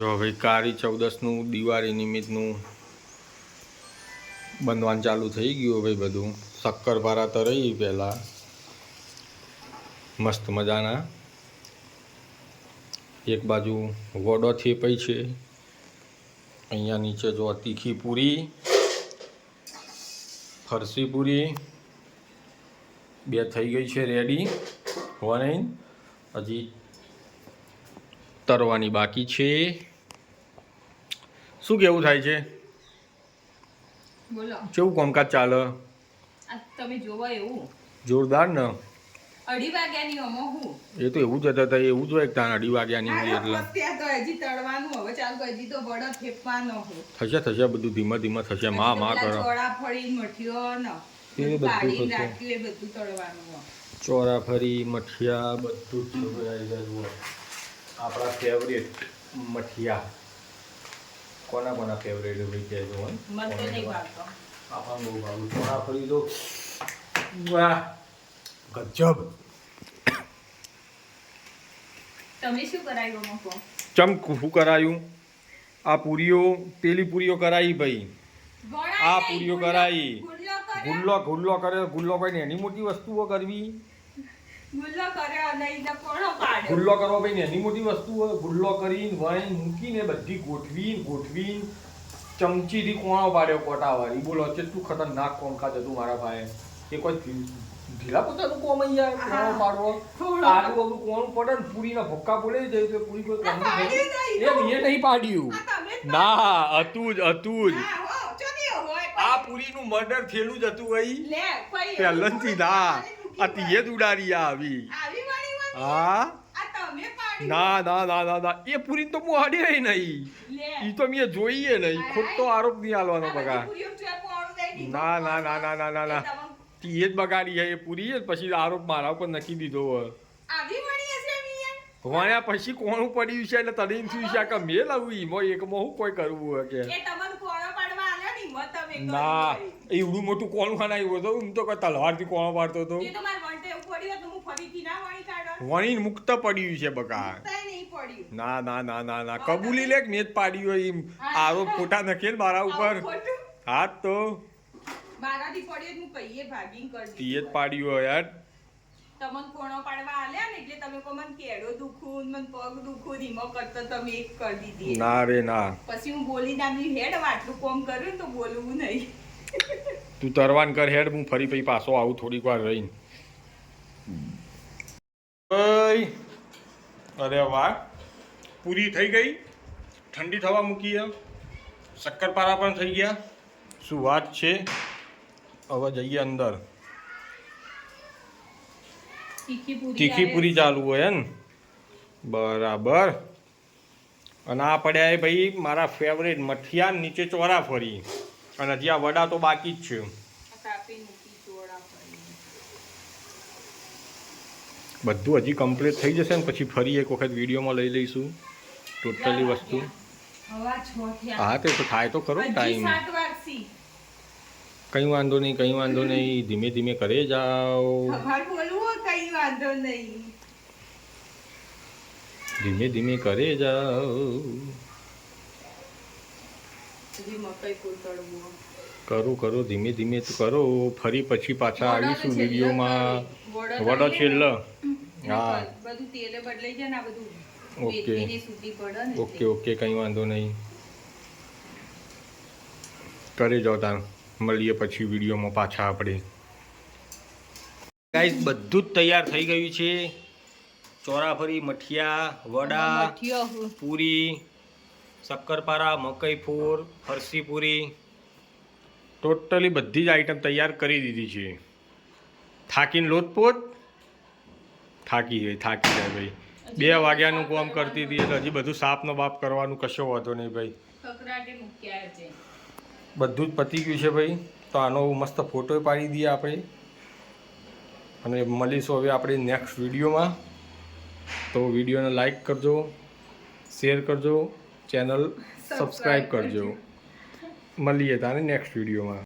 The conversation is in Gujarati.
જો ભાઈ કાળી ચૌદસનું દિવાળી નિમિત્તનું બનવાનું ચાલુ થઈ ગયું ભાઈ બધું. શક્કરપારા તો રહી પહેલાં મસ્ત મજાના. એક બાજુ વડો થેપઈ છે, અહીંયા નીચે જો તીખી પૂરી, ફરસી પૂરી બે થઈ ગઈ છે રેડી વનાઈને, હજી તરવાની બાકી છે. શું કેવું થાય છે? બોલો કેવું કામકાજ ચાલે? તમે જોવા એવું જોરદાર ને. 2:30 વાગ્યાની અમો હું એ તો એવું જ હતા, એવું જ હોય તાન 2:30 વાગ્યાની હોય એટલે ત્યાં તો હજી તળવાનું હવે ચાલુ, હજી તો બળદ ફેંકવાનો હો. થશે બધું ધીમે ધીમે થશે. માં કરો ચોળા ફળી મઠિયો ન એ બધું કાઢીને રાખ્યું, એ બધું તળવાનું હો. ચોરા ફરી મઠિયા બધું જ આવી જાય. આપણા ફેવરેટ મઠિયા કોના કોના ફેવરેટ ભાઈ કહેજો. મને તો નહીં ભાવતો. આપણને બહુ ભાવું ચોરા ફરી તો વાહ ગજબ. તમે શું કરાયું મકો? ચમ શું કરાયું? આ પૂરીઓ પેલી પૂરીઓ કરાવી ભાઈ, આ પૂરીઓ કરાવી. ગુલ્લો કરે. ગુલ્લો કોઈ એની મોટી વસ્તુઓ કરવી. ગુલ્લો કર્યો નહીં તો કોણો પાડ્યો? ગુલ્લો કરવો ભાઈ એની મોટી વસ્તુઓ. ગુલ્લો કરીને વાઈન મૂકીને બધી ગોઠવીને ચમચીથી કોણો પાડ્યો કોટાવાળી. બોલો કેટલું ખતરનાક કોમકાજ હતું મારા ભાઈ. એ કોઈ ઢીલા પોતાનું કોમ યાર કોણો પાડવો. આલુ બધું કોણ પડે ને પૂરીના ભોક્કા બોલે જાય તો પૂરી કોઈ કામ નહીં. એ નહીં પાડ્યું ના, હતું જ આ પૂરીનું મર્ડર થયેલું જ હતું ભાઈ પહેલેથી. ના આ તીએ જ ઉડાડી આવી. હા ના એ પૂરી તો હું હાડી રહી નહીં. એ તો મેં જોઈએ નહીં. ખોટો આરોપ નહીં આલવાનો બગા. ના તીએ જ બગાડી છે એ પૂરી. પછી આરોપ મારા ઉપર નક્કી દીધો હોય. વણ્યા પછી કોણું પડ્યું છે એટલે તને શું છે કે મેં લાવું એમાં એકમાં હું કોઈ કરવું હોય કે ના. એવડું મોટું કોણ બનાવ્યું હતું? હું તો કોઈ તલવારથી કોણો પાડતો હતો. વણીને મુક્ત પડ્યું છે બકા. ના કબૂલી લે મેં જ પાડ્યું હોય એમ આરોપ ખોટા નખે ને મારા ઉપર. હાથ તો મારાથી પડ્યો હું કહીએ ભાગીને કરી તીએ જ પાડ્યું હોય યાર. તમને કોણો પાડવા આલ્યા ને એટલે તમે કો મને કેડો દુખું મને પગ દુખું ધીમો કરતો તમે એક કરી દીધી. ના રે ના. પછી હું બોલી નામી હેડ આટલું કોમ કર્યું ને તો બોલવું નહીં. તું તરવાન કર હેડ, હું ફરી પછી પાછો આવું થોડીક વાર રહીને. અરે વાહ, પૂરી થઈ ગઈ, ઠંડી થવા મૂકી. શક્કરપારા પણ થઈ ગયા. શું વાત છે. હવે જઈએ અંદર. તીખી પૂરી ચાલુ હોય ને બરાબર. અને આ પડ્યા એ ભાઈ મારા ફેવરેટ મઠિયા, નીચે ચોરા ફરી. અને હજી આ વડા તો બાકી જ છે. બધું હજી કમ્પ્લીટ થઈ જશે ને પછી ફરી એક વખત વિડીયોમાં લઈ લઈશું ટોટલી વસ્તુ. હા તે તો થાય તો ખરો ટાઈમ. કઈ વાંધો નહીં ધીમે ધીમે કરે જાઓ. ધીમે ધીમે કરે જાઓ. કરો ધીમે ધીમે તો કરો. ફરી પછી પાછા આવીશું વિડીયોમાં. વડો છેલ્લો. હા ઓકે કંઈ વાંધો નહીં. કરી જાઓ તાર. મળીએ પછી વિડીયોમાં પાછા આપણે. ગાઈસ બધું જ તૈયાર થઈ ગયું છે. ચોરાફરી, મઠિયા, વડા, પૂરી, શક્કરપારા, મકઈ ફોર, ફરસી પૂરી, ટોટલી બધી જ આઈટમ તૈયાર કરી દીધી છે. થાકીને લોટપોટ થાકી જાય ભાઈ. 2 વાગ્યાનું કામ કરતી હતી એટલે હજી બધું સાપનો બાપ કરવાનું કશો વાંધો નહીં ભાઈ. બધું જ પતી ગયું છે ભાઈ. તો આનો મસ્ત ફોટો પાડી દઈએ આપણે. અને મળીશું હવે આપણે નેક્સ્ટ વિડીયોમાં. તો વિડીયોને લાઈક કરજો, શેર કરજો, ચેનલ સબસ્ક્રાઈબ કરજો. મળીએ તારે નેક્સ્ટ વિડીયોમાં.